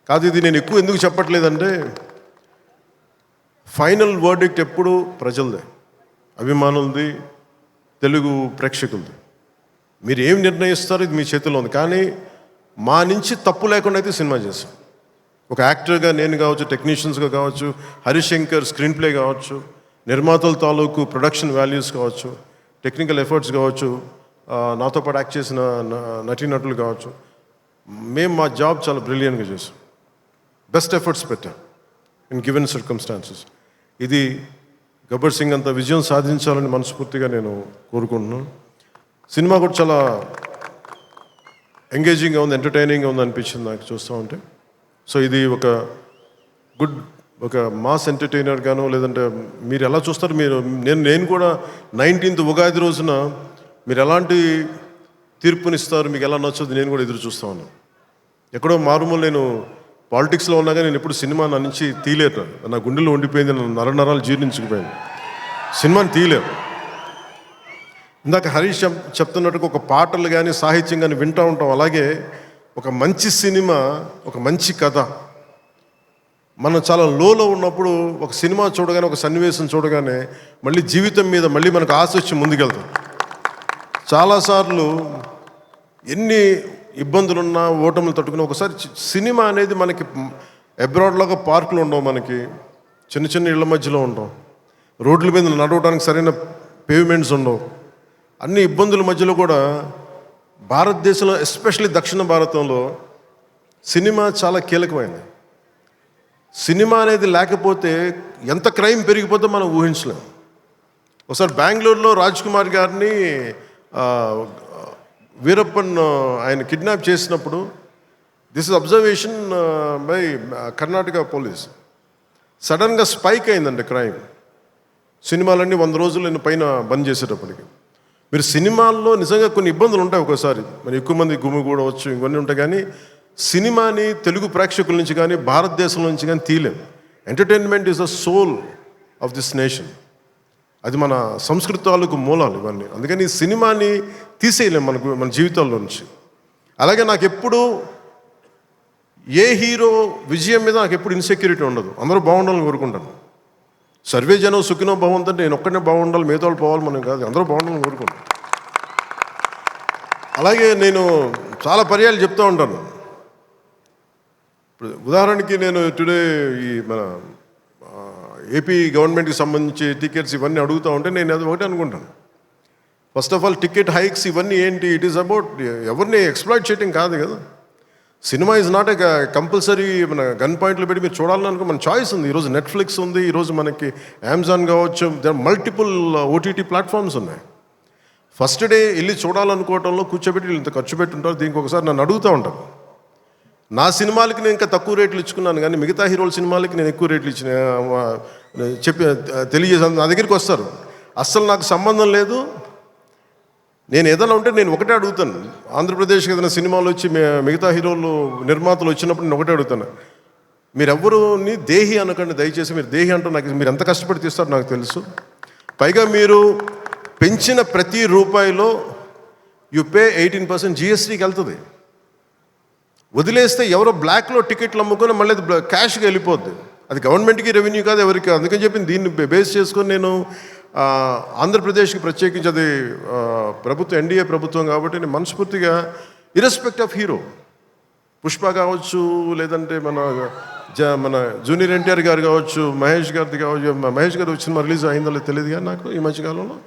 కాదు ఇది నేను ఎక్కువ ఎందుకు చెప్పట్లేదంటే ఫైనల్ వర్డిక్ట్ ఎప్పుడు ప్రజలదే, అభిమానులది, తెలుగు ప్రేక్షకులది. మీరు ఏం నిర్ణయిస్తారో ఇది మీ చేతిలో ఉంది. కానీ మా నుంచి తప్పు లేకుండా అయితే సినిమా చేశాం. ఒక యాక్టర్గా నేను కావచ్చు, టెక్నీషియన్స్గా కావచ్చు, హరిశంకర్ స్క్రీన్ ప్లే కావచ్చు, నిర్మాతల తాలూకు ప్రొడక్షన్ వాల్యూస్ కావచ్చు, టెక్నికల్ ఎఫర్ట్స్ కావచ్చు, నాతో పాటు యాక్ట్ చేసిన నటీనటులు కావచ్చు, మేము మా జాబ్ చాలా బ్రిలియంట్గా చేసాం. బెస్ట్ ఎఫర్ట్స్ పెట్టాం ఇన్ గివెన్ సర్కమ్స్టాన్సెస్. ఇది గబ్బర్ సింగ్ అంత విజయం సాధించాలని మనస్ఫూర్తిగా నేను కోరుకుంటున్నాను. సినిమా కూడా చాలా ఎంగేజింగ్గా ఉంది, ఎంటర్టైనింగ్గా ఉంది అనిపించింది నాకు చూస్తూ ఉంటే. సో ఇది ఒక మాస్ ఎంటర్టైనర్ గాను, లేదంటే మీరు ఎలా చూస్తారు, నేను కూడా 19th ఉగాది రోజున మీరు ఎలాంటి తీర్పునిస్తారు, మీకు ఎలా నచ్చదు నేను కూడా ఎదురు చూస్తూ ఉన్నాను. ఎక్కడో మారుమూల నేను పాలిటిక్స్లో ఉన్నా కానీ నేను ఎప్పుడు సినిమా నా నుంచి తీయలేను. నా గుండెలో ఉండిపోయింది, నరాలు జీర్ణించుకుపోయింది, సినిమాని తీయలేము. ఇందాక హరీష్ చెప్తున్నట్టుగా ఒక పాటలు కానీ సాహిత్యం కానీ వింటూ ఉంటాం. అలాగే ఒక మంచి సినిమా, ఒక మంచి కథ, మనం చాలా లోలో ఉన్నప్పుడు ఒక సినిమా చూడగానే, ఒక సన్నివేశం చూడగానే మళ్ళీ జీవితం మీద మళ్ళీ మనకు ఆశ వచ్చి ముందుకెళ్తాం. చాలాసార్లు ఎన్ని ఇబ్బందులున్నా, ఓటములు తట్టుకుని ఒకసారి సినిమా అనేది మనకి అబ్రాడ్లాగా పార్కులు ఉండవు, మనకి చిన్న చిన్న ఇళ్ల మధ్యలో ఉండవు, రోడ్ల మీద నడవడానికి సరైన పేవ్మెంట్స్ ఉండవు. అన్ని ఇబ్బందుల మధ్యలో కూడా భారతదేశంలో, ఎస్పెషల్లీ దక్షిణ భారతంలో సినిమా చాలా కీలకమైనది. సినిమా అనేది లేకపోతే ఎంత క్రైమ్ పెరిగిపోతే మనం ఊహించలేం. ఒకసారి బెంగళూరులో రాజ్ కుమార్ గారిని వీరప్పన్ ఆయన కిడ్నాప్ చేసినప్పుడు, this is observation by Karnataka police, సడన్గా స్పైక్ అయిందండి క్రైమ్. సినిమాలన్నీ 100 రోజులు పైన బంద్ చేసేటప్పటికి. మీరు సినిమాల్లో నిజంగా కొన్ని ఇబ్బందులు ఉంటాయి, ఒకసారి మరి ఎక్కువ మంది గుమిగూడవచ్చు, ఇవన్నీ ఉంటాయి. కానీ సినిమాని తెలుగు ప్రేక్షకుల నుంచి కానీ, భారతదేశం నుంచి కానీ తీయలేం. Entertainment is the soul of this nation. అది మన సంస్కృతాలకు మూలాలు ఇవన్నీ. అందుకని ఈ సినిమాని తీసేయలేం మన జీవితాల్లో నుంచి. అలాగే నాకు ఎప్పుడు ఏ హీరో విజయం మీద నాకు ఎప్పుడు ఇన్సెక్యూరిటీ ఉండదు. అందరూ బాగుండాలని కోరుకుంటాను. సర్వే జనం సుఖినో బాగుందంటే నేను ఒక్కనే బాగుండాలి, మిగతా వాళ్ళు పోవాలి మనం కాదు, అందరూ బాగుండాలని కోరుకుంటాను. అలాగే నేను చాలా పర్యాలు చెప్తూ ఉంటాను. ఇప్పుడు ఉదాహరణకి నేను టుడే ఈ మన ఏపీ గవర్నమెంట్కి సంబంధించి టికెట్స్ ఇవన్నీ అడుగుతూ ఉంటే నేను అది ఒకటి అనుకుంటాను. First of all ticket hikes ఇవన్నీ ఏంటి, ఇట్ ఈస్ అబౌట్ ఎవరిని ఎక్స్ప్లాయిట్ చేయడం కాదు కదా. Cinema is not a compulsory మన గన్ పాయింట్లు పెట్టి మీరు చూడాలనుకో మన చాయిస్ ఉంది. ఈరోజు నెట్ఫ్లిక్స్ ఉంది, ఈరోజు మనకి అమెజాన్ కావచ్చు, మల్టిపుల్ ఓటీటీ ప్లాట్ఫామ్స్ ఉన్నాయి. ఫస్ట్ డే వెళ్ళి చూడాలనుకోవటంలో కూర్చోబెట్టి ఇంత ఖర్చు పెట్టుంటారు. దీనికి ఒకసారి నన్ను అడుగుతూ ఉంటాను. నా సినిమాలకి నేను ఇంకా తక్కువ రేట్లు ఇచ్చుకున్నాను, కానీ మిగతా హీరోల సినిమాలకి నేను ఎక్కువ రేట్లు ఇచ్చిన తెలియజేసాను. నా దగ్గరికి వస్తారు, అస్సలు నాకు సంబంధం లేదు, నేను ఏదైనా ఉంటే నేను ఒకటే అడుగుతాను. ఆంధ్రప్రదేశ్కి ఏదైనా సినిమాలు వచ్చి మిగతా హీరోలు నిర్మాతలు వచ్చినప్పుడు నేను ఒకటే అడుగుతాను, మీరెవ్వరూని దేహి అనకండి దయచేసి. మీరు దేహి అంటూ నాకు మీరు ఎంత కష్టపడి తీస్తారో నాకు తెలుసు. పైగా మీరు పెంచిన ప్రతి రూపాయిలో యు పే 18% జిఎస్టీకి వెళ్తుంది. వదిలేస్తే ఎవరో బ్లాక్లో టికెట్లు అమ్ముకొని మళ్ళీ అది క్యాష్గా వెళ్ళిపోద్ది. అది గవర్నమెంట్కి రెవెన్యూ కాదు, ఎవరికి. అందుకని చెప్పి దీన్ని బేస్ చేసుకొని నేను ఆంధ్రప్రదేశ్కి ప్రత్యేకించి, అది ప్రభుత్వం ఎన్డీఏ ప్రభుత్వం కాబట్టి నేను మనస్ఫూర్తిగా ఇర్రెస్పెక్ట్ ఆఫ్ హీరో, పుష్ప కావచ్చు, లేదంటే మన జూనియర్ ఎన్టీఆర్ గారు కావచ్చు, మహేష్ గారిది కావచ్చు. మహేష్ గారు సినిమా రిలీజ్ అయిందో లేదు తెలియదు కానీ నాకు ఈ మధ్యకాలంలో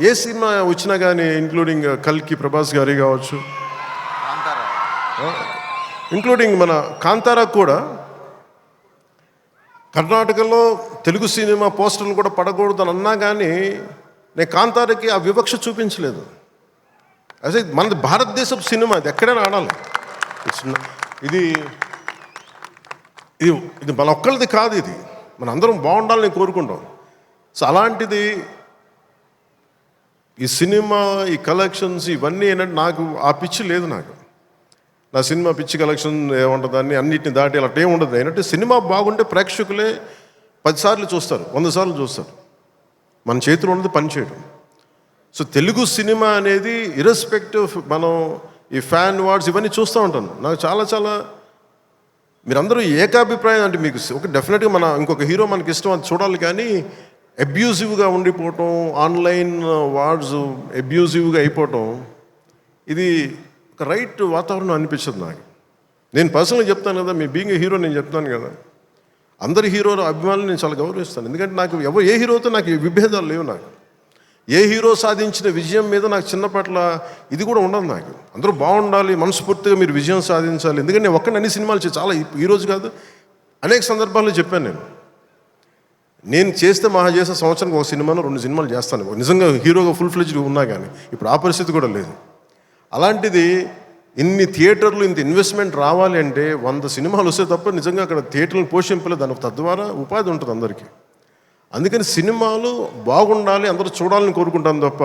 ఏ సినిమా వచ్చినా కానీ, ఇంక్లూడింగ్ కల్కి ప్రభాస్ గారి కావచ్చు, ఇంక్లూడింగ్ మన కాంతారా కూడా, కర్ణాటకలో తెలుగు సినిమా పోస్టర్లు కూడా పడకూడదు అని అన్నా కానీ నేను కాంతారాకి ఆ వివక్ష చూపించలేదు. అసలు మనది భారతదేశపు సినిమా, ఇది ఎక్కడైనా ఆడాలి. ఇది ఇది ఇది మన ఒక్కరిది కాదు, ఇది మన అందరం బాగుండాలని కోరుకుంటాం. సో అలాంటిది ఈ సినిమా, ఈ కలెక్షన్స్ ఇవన్నీ ఏంటంటే నాకు ఆ పిచ్చి లేదు. నాకు నా సినిమా పిచ్చి కలెక్షన్ ఏముంటుంది, దాన్ని అన్నిటిని దాటి అలా ఏమి ఉండదు. ఏంటంటే సినిమా బాగుంటే ప్రేక్షకులే 10 సార్లు చూస్తారు, 100 సార్లు చూస్తారు. మన చేతిలో ఉన్నది పని చేయడం. సో తెలుగు సినిమా అనేది ఇర్రెస్పెక్టివ్ మనం ఈ ఫ్యాన్ వార్డ్స్ ఇవన్నీ చూస్తూ ఉంటాను. నాకు చాలా చాలా మీరందరూ ఏకాభిప్రాయం అంటే మీకు ఒక డెఫినెట్గా ఇంకొక హీరో మనకి ఇష్టం అది చూడాలి, కానీ అబ్యూజివ్గా ఉండిపోవటం, ఆన్లైన్ వార్డ్స్ అబ్యూజివ్గా అయిపోవటం, ఇది ఒక రైట్ వాతావరణం అనిపించదు నాకు. నేను పర్సనల్గా చెప్తాను కదా, మీ బీయింగ్ హీరో నేను చెప్తాను కదా, అందరి హీరోల అభిమానులు నేను చాలా గౌరవిస్తాను. ఎందుకంటే నాకు ఏ హీరోతో నాకు విభేదాలు లేవు. నాకు ఏ హీరో సాధించిన విజయం మీద నాకు చిన్నపట్ల ఇది కూడా ఉండదు. నాకు అందరూ బాగుండాలి, మనస్ఫూర్తిగా మీరు విజయం సాధించాలి. ఎందుకంటే నేను ఒక్కడిని అన్ని సినిమాలు చాలా ఈరోజు కాదు, అనేక సందర్భాల్లో చెప్పాను. నేను చేస్తే మహా చేసే సంవత్సరానికి ఒక సినిమాను 2 సినిమాలు చేస్తాను, నిజంగా హీరోగా ఫుల్ ఫ్లెడ్జ్డ్ ఉన్నా. కానీ ఇప్పుడు ఆ పరిస్థితి కూడా లేదు. అలాంటిది ఇన్ని థియేటర్లు ఇంత ఇన్వెస్ట్మెంట్ రావాలి అంటే 100 సినిమాలు వస్తే తప్ప నిజంగా అక్కడ థియేటర్లు పోషింపలేదు. దానికి తద్వారా ఉపాధి ఉంటుంది అందరికీ. అందుకని సినిమాలు బాగుండాలి, అందరూ చూడాలని కోరుకుంటాను తప్ప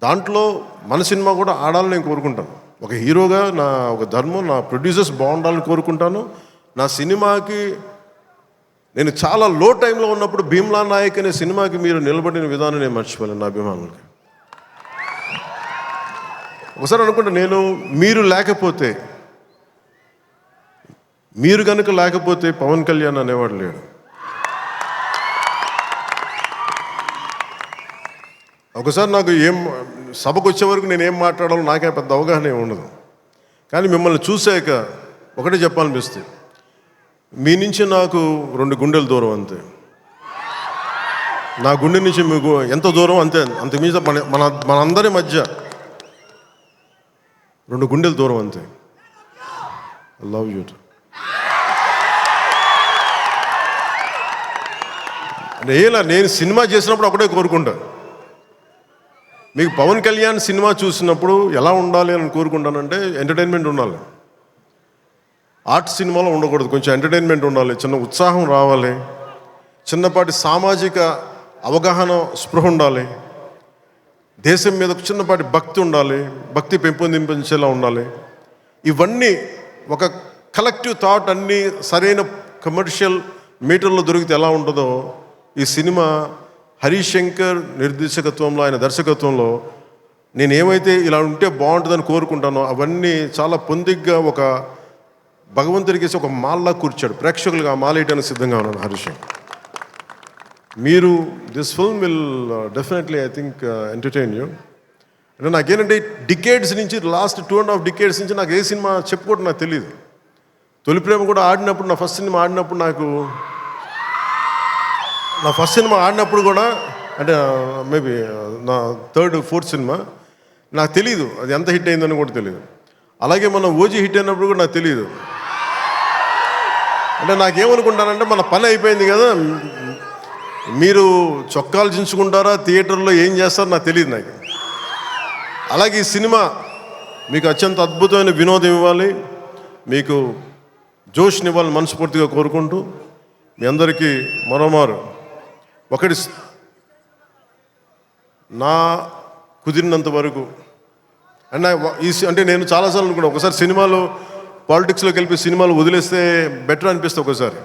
దాంట్లో మన సినిమా కూడా ఆడాలని నేను కోరుకుంటాను. ఒక హీరోగా నా ఒక ధర్మం, నా ప్రొడ్యూసర్స్ బాగుండాలని కోరుకుంటాను. నా సినిమాకి నేను చాలా లో టైంలో ఉన్నప్పుడు భీమ్లా నాయక్ అనే సినిమాకి మీరు నిలబడిన విధానం నేను మర్చిపోలేను. నా అభిమానులకి ఒకసారి అనుకుంటా, మీరు లేకపోతే, మీరు కనుక లేకపోతే పవన్ కళ్యాణ్ అనేవాడు లేడు. ఒకసారి నాకు సభకు వచ్చే వరకు నేనేం మాట్లాడాలో నాకే పెద్ద అవగాహన ఉండదు. కానీ మిమ్మల్ని చూశాక ఒకటే చెప్పాలనిపిస్తుంది, మీ నుంచి నాకు 2 గుండెల దూరం అంతే. నా గుండె నుంచి మీకు ఎంత దూరం అంతే, అంతకుమించి మనందరి మధ్య 2 గుండెల దూరం అంతే. I love you. నేను సినిమా చేసినప్పుడు ఒకటే కోరుకుంటా, మీకు పవన్ కళ్యాణ్ సినిమా చూసినప్పుడు ఎలా ఉండాలి అని కోరుకుంటానంటే ఎంటర్టైన్మెంట్ ఉండాలి. ఆర్ట్ సినిమాలో ఉండకూడదు, కొంచెం ఎంటర్టైన్మెంట్ ఉండాలి, చిన్న ఉత్సాహం రావాలి, చిన్నపాటి సామాజిక అవగాహన స్పృహ ఉండాలి, దేశం మీద చిన్నపాటి భక్తి ఉండాలి, భక్తి పెంపొందించేలా ఉండాలి. ఇవన్నీ ఒక కలెక్టివ్ థాట్ అన్నీ సరైన కమర్షియల్ మీటర్లో దొరికితే ఎలా ఉంటుందో ఈ సినిమా హరీష్ శంకర్ నిర్దేశకత్వంలో, ఆయన దర్శకత్వంలో నేను ఏమైతే ఇలా ఉంటే బాగుంటుందని కోరుకుంటానో అవన్నీ చాలా పొందిగ్గా ఒక భగవంతుడికి ఒక మాల్లా కూర్చాడు. ప్రేక్షకులుగా ఆ మాల వేయడానికి సిద్ధంగా ఉన్నాను హరీష్ శంకర్. మీరు this film will definitely I think entertain you. అంటే నాకేంటంటే డికేడ్స్ నుంచి, లాస్ట్ 2.5 డికేడ్స్ నుంచి నాకు ఏ సినిమా చెప్పుకోవడం నాకు తెలియదు. తొలి ప్రేమ కూడా ఆడినప్పుడు, నా ఫస్ట్ సినిమా ఆడినప్పుడు కూడా, అంటే మేబీ నా 3rd, 4th సినిమా, నాకు తెలియదు అది ఎంత హిట్ అయిందని కూడా తెలియదు. అలాగే మన ఓజీ హిట్ అయినప్పుడు కూడా నాకు తెలియదు. అంటే నాకేమనుకుంటానంటే మన పని అయిపోయింది కదా, మీరు చొక్కాలు చించుకుంటారా, థియేటర్లో ఏం చేస్తారో నాకు తెలియదు. నాకు అలాగే ఈ సినిమా మీకు అత్యంత అద్భుతమైన వినోదం ఇవ్వాలి, మీకు జోష్నివ్వాలని మనస్ఫూర్తిగా కోరుకుంటూ మీ అందరికీ మరోమారు ఒకటి, నా కుదిరినంత వరకు అంటే నేను చాలాసార్లు అనుకున్నాను, ఒకసారి సినిమాలో పాలిటిక్స్లోకి వెళ్ళి సినిమాలు వదిలేస్తే బెటర్ అనిపిస్తుంది ఒకసారి.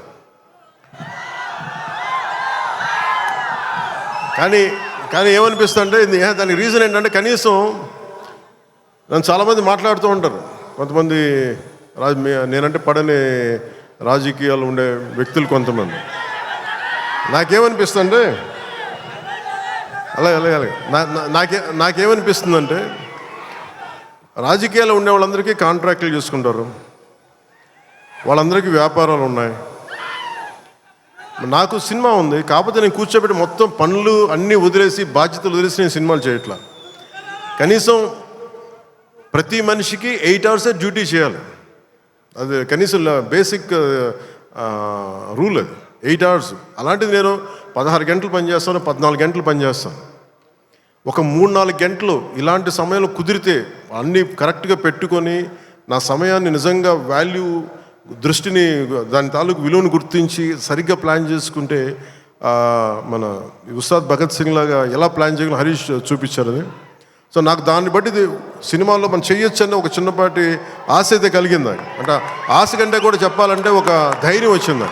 కానీ ఏమనిపిస్తుంది అంటే దానికి రీజన్ ఏంటంటే, కనీసం నన్ను చాలామంది మాట్లాడుతూ ఉంటారు, కొంతమంది నేనంటే పడని రాజకీయాలు ఉండే వ్యక్తులు కొంతమంది. నాకేమనిపిస్తుందంటే అలాగే నాకేమనిపిస్తుందంటే, రాజకీయాల్లో ఉండే వాళ్ళందరికీ కాంట్రాక్టులు చేసుకుంటారు, వాళ్ళందరికీ వ్యాపారాలు ఉన్నాయి. నాకు సినిమా ఉంది, కాకపోతే నేను కూర్చోబెట్టి మొత్తం పనులు అన్నీ వదిలేసి, బాధ్యతలు వదిలేసి నేను సినిమాలు చేయట్లా. కనీసం ప్రతి మనిషికి 8 hours డ్యూటీ చేయాలి. అది కనీసం బేసిక్ రూల్, అది 8 hours. అలాంటిది నేను 16 గంటలు పనిచేస్తాను, 14 గంటలు పనిచేస్తాను. ఒక 3-4 గంటలు ఇలాంటి సమయంలో కుదిరితే అన్నీ కరెక్ట్గా పెట్టుకొని, నా సమయాన్ని నిజంగా వాల్యూ దృష్టిని, దాని తాలూకు విలువను గుర్తించి సరిగ్గా ప్లాన్ చేసుకుంటే, మన ఉస్తాద్ భగత్ సింగ్ లాగా ఎలా ప్లాన్ చేయగలం హరీష్ చూపించారు అది. సో నాకు దాన్ని బట్టి సినిమాలో మనం చేయొచ్చని ఒక చిన్నపాటి ఆశ అయితే కలిగింది నాకు. అంటే ఆశ కంటే కూడా చెప్పాలంటే ఒక ధైర్యం వచ్చింది.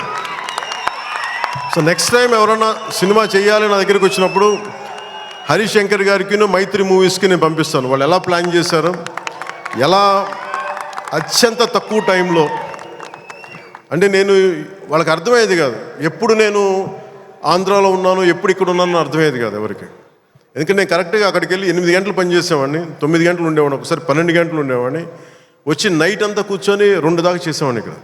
సో నెక్స్ట్ టైం ఎవరైనా సినిమా చేయాలి నా దగ్గరికి వచ్చినప్పుడు హరీష్ శంకర్ గారికి, మైత్రి మూవీస్కి నేను పంపిస్తాను. వాళ్ళు ఎలా ప్లాన్ చేశారు, ఎలా అత్యంత తక్కువ టైంలో అంటే నేను వాళ్ళకి అర్థమయ్యేది కాదు, ఎప్పుడు నేను ఆంధ్రాలో ఉన్నాను, ఎప్పుడు ఇక్కడ ఉన్నాను అర్థమయ్యేది కాదు ఎవరికి. ఎందుకంటే నేను కరెక్ట్గా అక్కడికి వెళ్ళి 8 గంటలు పనిచేసేవాడిని, 9 గంటలు ఉండేవాడిని, ఒకసారి 12 గంటలు ఉండేవాడిని, వచ్చి నైట్ అంతా కూర్చొని 2 దాకా చేసేవాడిని ఇక్కడ.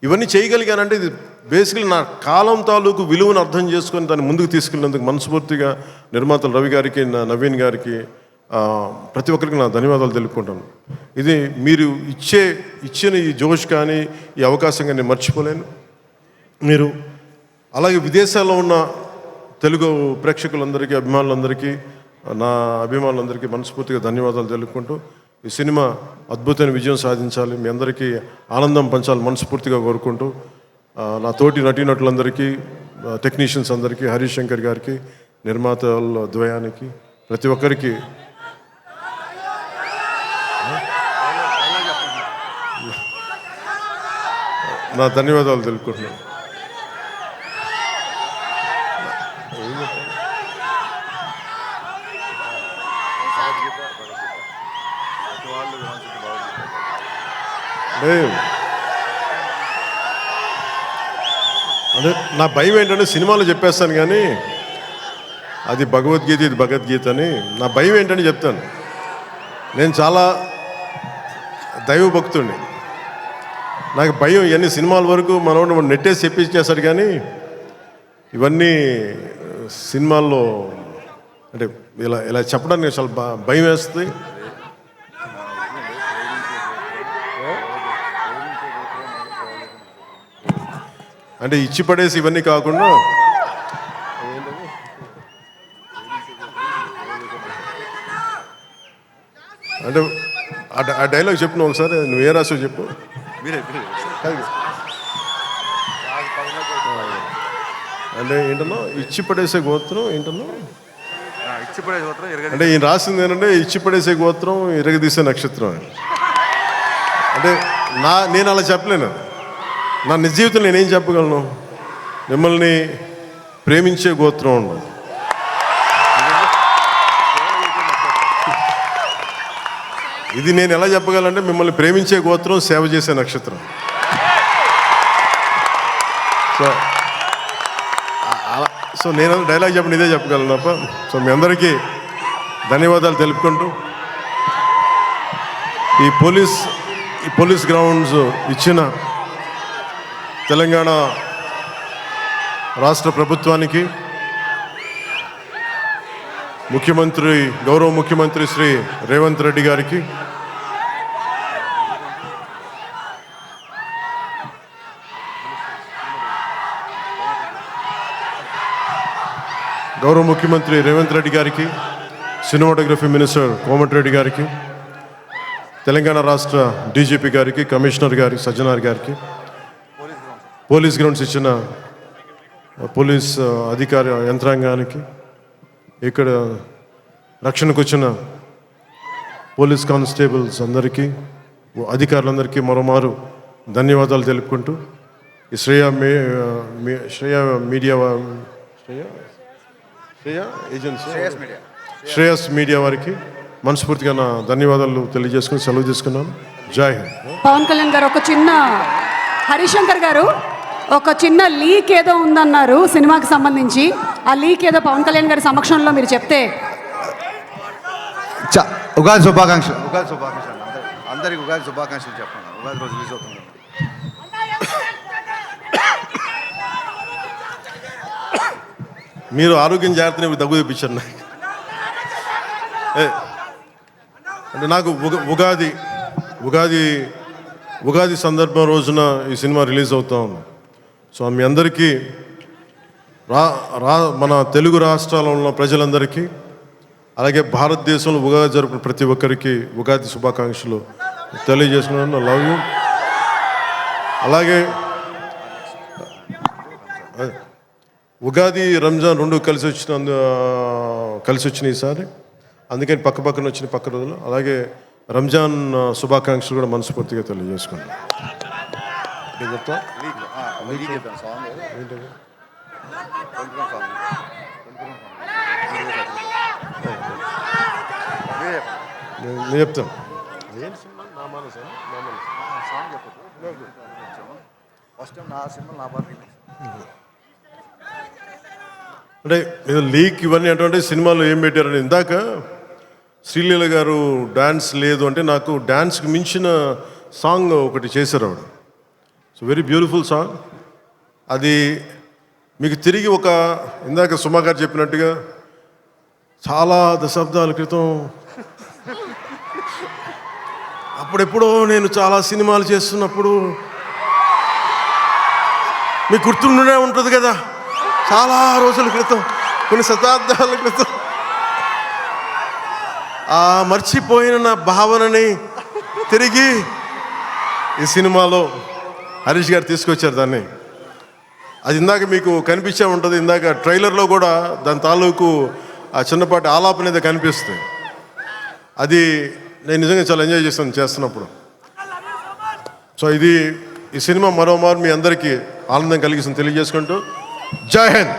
ఇవన్నీ చేయగలిగానంటే ఇది బేసికలీ నా కాలం తాలూకు విలువను అర్థం చేసుకొని దాన్ని ముందుకు తీసుకెళ్ళినందుకు మనస్ఫూర్తిగా నిర్మాతలు రవి గారికి, నవీన్ గారికి, ప్రతి ఒక్కరికి నా ధన్యవాదాలు తెలుపుకుంటాను. ఇది మీరు ఇచ్చిన ఈ జోష్ కానీ ఈ అవకాశం కానీ నేను మర్చిపోలేను. మీరు అలాగే విదేశాల్లో ఉన్న తెలుగు ప్రేక్షకులందరికీ, అభిమానులందరికీ, నా అభిమానులందరికీ మనస్ఫూర్తిగా ధన్యవాదాలు తెలుపుకుంటూ ఈ సినిమా అద్భుతమైన విజయం సాధించాలి, మీ అందరికీ ఆనందం పంచాలి మనస్ఫూర్తిగా కోరుకుంటూ, నా తోటి నటీనటులందరికీ, టెక్నీషియన్స్ అందరికీ, హరీష్ శంకర్ గారికి, నిర్మాతల ద్వయానికి, ప్రతి ఒక్కరికి నా ధన్యవాదాలు తెలుపుకుంటున్నాను. అదే నా భయం ఏంటంటే సినిమాలో చెప్పేస్తాను కానీ అది భగవద్గీత, ఇది భగవద్గీత అని. నా భయం ఏంటని చెప్తాను. నేను చాలా దైవభక్తుడిని, నాకు భయం ఇవన్నీ సినిమాల వరకు మనోడు నెట్టేసి చెప్పించేస్తాడు, కానీ ఇవన్నీ సినిమాల్లో అంటే ఇలా ఇలా చెప్పడానికి చాలా భయం వేస్తుంది. అంటే ఇచ్చి పడేసి ఇవన్నీ కాకుండా అంటే ఆ డైలాగ్ చెప్పు నువ్వు ఒకసారి, నువ్వు ఏ రాసో చెప్పు. అంటే ఏంటన్నా ఇచ్చి పడేసే గోత్రం ఏంటన్నా, అంటే ఈయన రాసింది ఏంటంటే ఇచ్చి పడేసే గోత్రం, ఇరగదీసే నక్షత్రం. అంటే నేను అలా చెప్పలేను. నా నిజ జీవితంలో నేనేం చెప్పగలను? మిమ్మల్ని ప్రేమించే గోత్రం ఉండదు. ఇది నేను ఎలా చెప్పగలంటే మిమ్మల్ని ప్రేమించే గోత్రం, సేవ చేసే నక్షత్రం. సో నేను డైలాగ్ చెప్పండి ఇదే చెప్పగలను తప్ప. సో మీ అందరికీ ధన్యవాదాలు తెలుపుకుంటూ ఈ పోలీస్ గ్రౌండ్స్ ఇచ్చిన తెలంగాణ రాష్ట్ర ప్రభుత్వానికి, గౌరవ ముఖ్యమంత్రి శ్రీ రేవంత్ రెడ్డి గారికి, సినిమాటోగ్రఫీ మినిస్టర్ కోమటిరెడ్డి గారికి, తెలంగాణ రాష్ట్ర డీజీపీ గారికి, కమిషనర్ గారికి, సజ్జనార్ గారికి, పోలీస్ గ్రౌండ్స్ ఇచ్చిన పోలీస్ అధికార యంత్రాంగానికి, ఇక్కడ రక్షణకు వచ్చిన పోలీస్ కానిస్టేబుల్స్ అందరికీ, అధికారులందరికీ మరోమారు ధన్యవాదాలు తెలుపుకుంటూ ఈ శ్రేయస్ మీడియా వారికి మనస్ఫూర్తిగా నా ధన్యవాదాలు తెలియజేసుకుని సెలవు తీసుకున్నాను. జై హింద్. పవన్ కళ్యాణ్ గారు ఒక చిన్న, హరిశంకర్ గారు ఒక చిన్న లీక్ ఏదో ఉందన్నారు సినిమాకి సంబంధించి. ఆ లీక్ ఏదో పవన్ కళ్యాణ్ గారి సమక్షంలో మీరు చెప్తే. ఉగాది శుభాకాంక్షలు అందరికి ఉగాది శుభాకాంక్షలు చెప్పండి. ఉగాది రోజు రిలీజ్ అవుతుంది. మీరు ఆరోగ్యం జాగ్రత్తని దగ్గు తెప్పించారు నాకు. అంటే నాకు ఉగాది సందర్భం రోజున ఈ సినిమా రిలీజ్ అవుతా ఉంది. సో మీ అందరికీ, మన తెలుగు రాష్ట్రాల్లో ఉన్న ప్రజలందరికీ, అలాగే భారతదేశంలో ఉగాది జరుపుకున్న ప్రతి ఒక్కరికి ఉగాది శుభాకాంక్షలు తెలియజేస్తున్నాను. Love you. అలాగే ఉగాది, రంజాన్ రెండు కలిసి వచ్చిన ఈసారి, అందుకని పక్కన వచ్చిన పక్క రోజులు. అలాగే రంజాన్ శుభాకాంక్షలు కూడా మనస్ఫూర్తిగా తెలియజేసుకున్నాను. నేను చెప్తాను. ఫస్ట్ టైం నా సినిమా నా పాట రీమేక్. అంటే మీరు లీక్ ఇవన్నీ అటువంటి సినిమాలో ఏం పెట్టారని ఇందాక శ్రీలీల గారు డ్యాన్స్ లేదు అంటే నాకు డ్యాన్స్కి మించిన సాంగ్ ఒకటి చేశారు ఆవిడ. So very beautiful song. అది మీకు తిరిగి ఒక ఇందాక సుమా గారు చెప్పినట్టుగా చాలా దశాబ్దాల క్రితం అప్పుడెప్పుడో నేను చాలా సినిమాలు చేస్తున్నప్పుడు మీకు గుర్తుండే ఉంటుంది కదా, చాలా రోజుల క్రితం, కొన్ని శతాబ్దాల క్రితం ఆ మర్చిపోయిన నా భావనని తిరిగి ఈ సినిమాలో హరీష్ గారు తీసుకొచ్చారు దాన్ని. అది ఇందాక మీకు కనిపించే ఉంటుంది, ఇందాక ట్రైలర్లో కూడా దాని తాలూకు ఆ చిన్నపాటి ఆలాపన అనేది కనిపిస్తుంది. అది నేను నిజంగా చాలా ఎంజాయ్ చేస్తున్నప్పుడు. సో ఇది ఈ సినిమా మరోమారు మీ అందరికీ ఆనందం కలిగిస్తుంది తెలియజేసుకుంటూ జై హింద్.